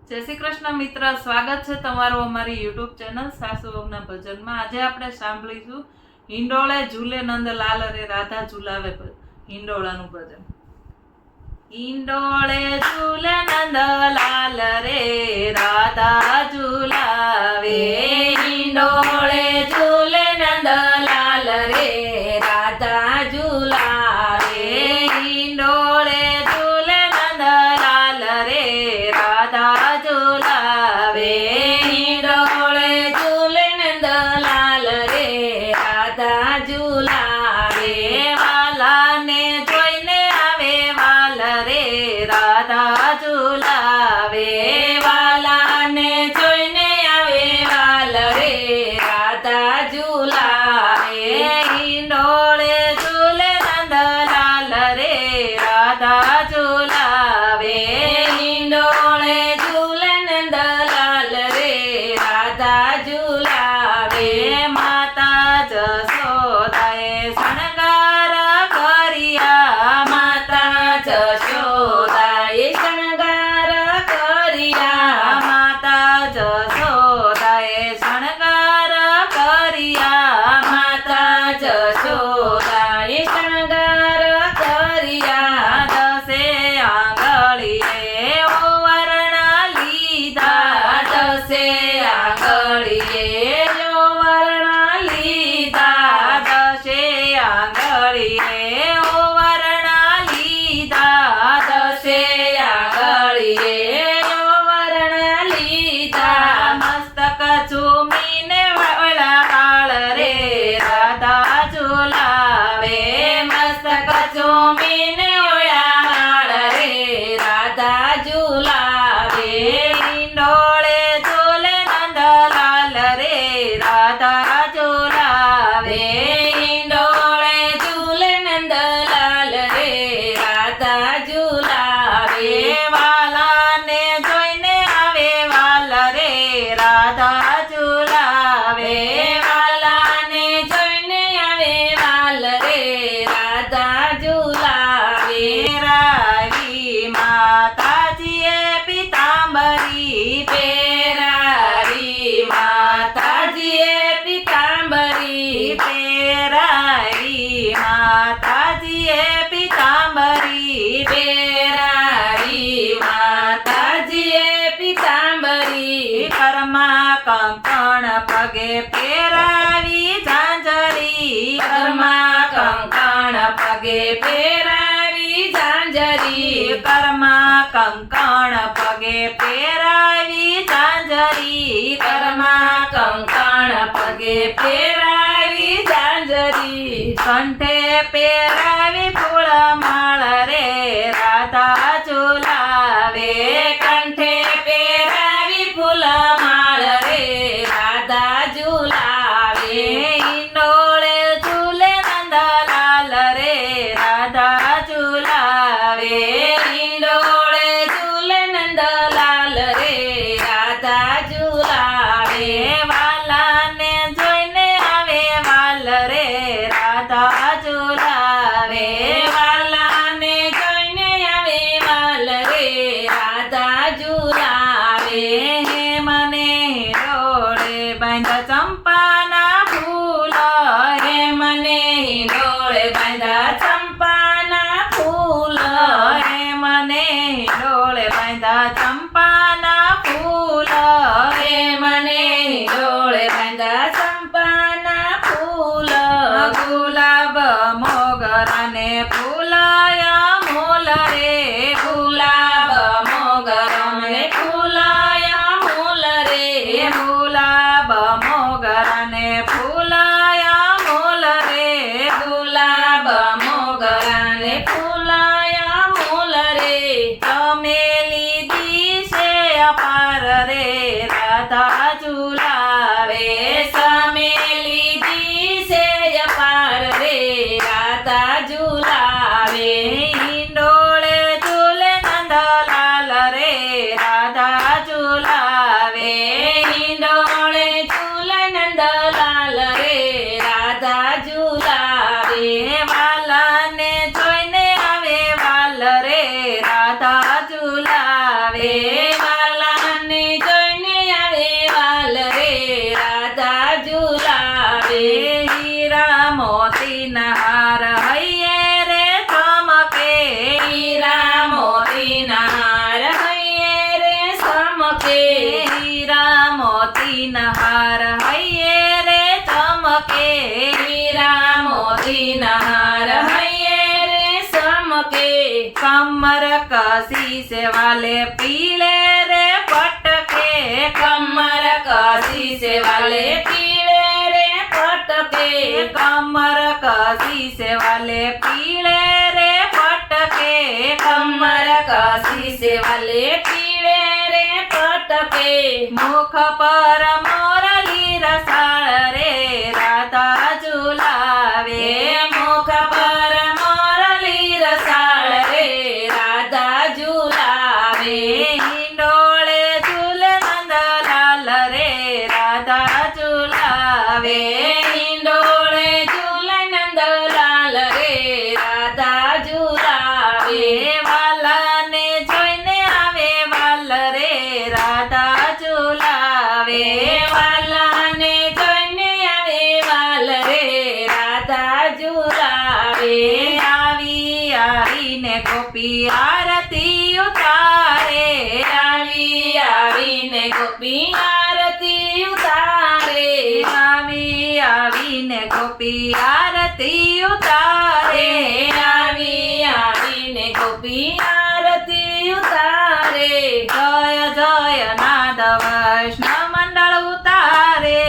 જય શ્રી કૃષ્ણ મિત્ર, સ્વાગત છે તમારું અમારી યુટ્યુબ ચેનલ સાસુ વહુના ભજનમાં। આજે આપણે સાંભળીશું હિંડોળે ઝૂલે નંદલાલ રે રાધા ઝુલાવે હિંડોળાનું ભજન। હિંડોળે ઝૂલે નંદલાલ રે રાધા ઝુલાવે, હિંડોળે ઝૂલે નંદલાલ રે રાધા ઝુલાવે, હિંડોળે ઝૂલે નંદલાલ રે રાધા ઝુલાવે, હિંડોળે ઝૂલે નંદલાલ રે રાધા ઝુલાવે, વાલાને જોઈને આવે વાલ રે રાધા ઝુલાવે, વાલાને જોઈને આવે વાલ રે રાધા ઝુલાવે, હિંડોળે ઝૂલે નંદલાલ રે રાધા ઝુલાવે, હિંડોળે ઝૂલે નંદલાલ રે રાધા ઝુલાવે, માતા જશોદાએ શણગાર કર્યા, માતા જશોદાએ શણગાર કર્યા, માતા જશોદાએ શણગાર કર્યા, માતા જશોદાએ શણગાર કર્યા, દસે આંગળીએ ઓવરણા લીધા, દસે આંગળીએ વર્ણ લીધા, દસે આંગળીએ ઓવરણા લીધા, દસે આંગળીએ વર્ણ લીધા, મસ્તક ચૂમીને વળા વાળ રે રાધા ઝુલાવે, મસ્તક ચૂમીને ઓળા વાળ રે રાધા ઝુલાવે, હિંડોળે ઝૂલે નંદલાલ રે રાધા ઝુલાવે, હિંડોળે ઝૂલે નંદલાલ રે રાધા ઝુલાવે, વાલાને જોઈને આવે વાલ રે રાધા ઝુલાવે, વાલાને જોઈને આવે વાલ રે રાધા ઝુલાવે, રાવી માતાજીએ પિતાંબરી પેરાવી માતાજીએ પિતાંબરી, પેરાવી માતાજીએ પિતાંબરી, પેરાવી માતાજીએ પિતાંબરી, કર્મા કંકણ પગે પેરાવી ઝાંઝરી, કર્મા કંકણ પગે પેરાવી ઝાંઝરી, કર્મા કંકણ પગે પેરાવી ઝાંઝરી, કર્મા કંકણ પગે પેરાવી ઝાંઝરી, કંઠે પેરાવી ફૂલમાળ રે રાધા ઝુલાવે, કંઠે પેરાવી ફૂલમાળ રે રાધા ઝુલાવે, હિંડોળે ઝૂલે નંદલાલ રે રાધા ઝુલાવે, હિંડોળે ઝૂલે નંદલાલ રે રાધા ઝુલાવે, વાલાને જોઈને આવે વાલ રે રાધા ઝુલાવે, વાલાને જોઈને આવે વાલ રે રાધા ઝુલાવે, મને હિંડોળે બાંધા ચંપાના ફૂલ, હે મને હિંડોળે બાંધા ચંપાના ફૂલ, મને હિંડોળે બાંધા ચંપાના ફૂલ, હે મને હિંડોળે બાંધા ચંપાના ફૂલ, ગુલાબ મોગરાને ફૂલાયા મોલ રે, ગુલાબ મોગરાને ફૂલાયા મૂલ રે, ગુલાબ મોગરાને ફૂલાયા મોલ રે, ગુલાબ મોગરાને ફૂલાયા મૂલ રે, ચમેલી દિશે અપાર રે રાધા ઝુલાવે, સમેલી દિશે અપાર રે રાધા ઝુલાવે, હિંડોળે ઝૂલે નંદલાલ રે રાધા ઝુલાવે, હિંડોળે ઝૂલે નંદલાલ રે રાધા ઝુલાવે, વાલાને જોઈને આવે વાલ રે રાધા ઝુલાવે, વાલાને માર હૈયે રેશમ કે कमर कसी से वाले पीले रे पटके કમર કસી સે વાલે પીળે રે પટકે कमर कसी से वाले पीले रे पटके કમર કસી સે વાલે પીળે રે પટકે मुख पर मोरली रसाळ रे राधा झुलावे મુખ પર મોરલી રસાળ રે રાધા ઝુલાવે हिंडोळे झुले नंदलाल रे राधा झुलावे હિંડોળે ઝૂલે નંદલાલ રે રાધા ઝુલાવે વાલાને જોઈને આવે વાલ રે રાધા ઝુલાવે વાલાને જોઈને આવે વાલ રે રાધા ઝુલાવે આવી આવીને ગોપી આરતી ઉતારે આવી આવીને ગોપી આરતી ઉતારે આવી આવીને ગોપી આરતી ઉતારે આવી આવીને ગોપી આરતી ઉતારે જય જય નાદ વૈષ્ણવ મંડળ ઉતારે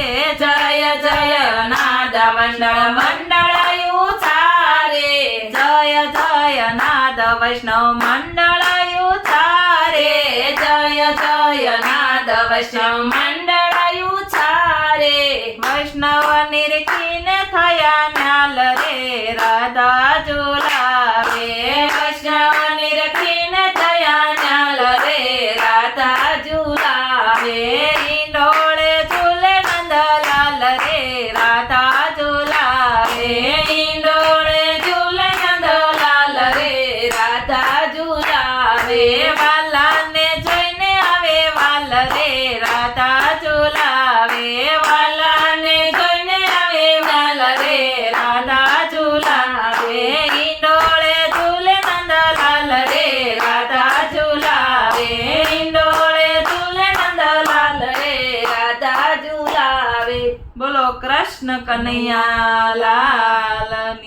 જય જય નાદ મંડળ મંડળ ઉતારે જય જય નાદ વૈષ્ણવ મંડળ ઉતારે જય જય નાદ વૈષ્ણવ મંડળ ઉતારે વૈષ્ણવ નિરખીને થયા ન્યાલ રે રાધા ઝુલાવે વૈષ્ણવ નિરખીને થયા ન્યાલ રે રાધા ઝુલાવે હિંડોળે ઝૂલે નંદલાલ રે રાધા ઝુલાવે હિંડોળે ઝૂલે નંદલાલ રે રાધા ઝુલાવે વાલાને જોઈને આવે વાલ રે રાધા ઝુલાવે વાલાને જોઈને આવે વાલ રે રાધા ઝુલાવે હિંડોળે ઝૂલે નંદલાલ રે રાધા ઝુલાવે હિંડોળે ઝૂલે નંદલાલ રે રાધા ઝુલાવે બોલો કૃષ્ણ કનૈયા લાલની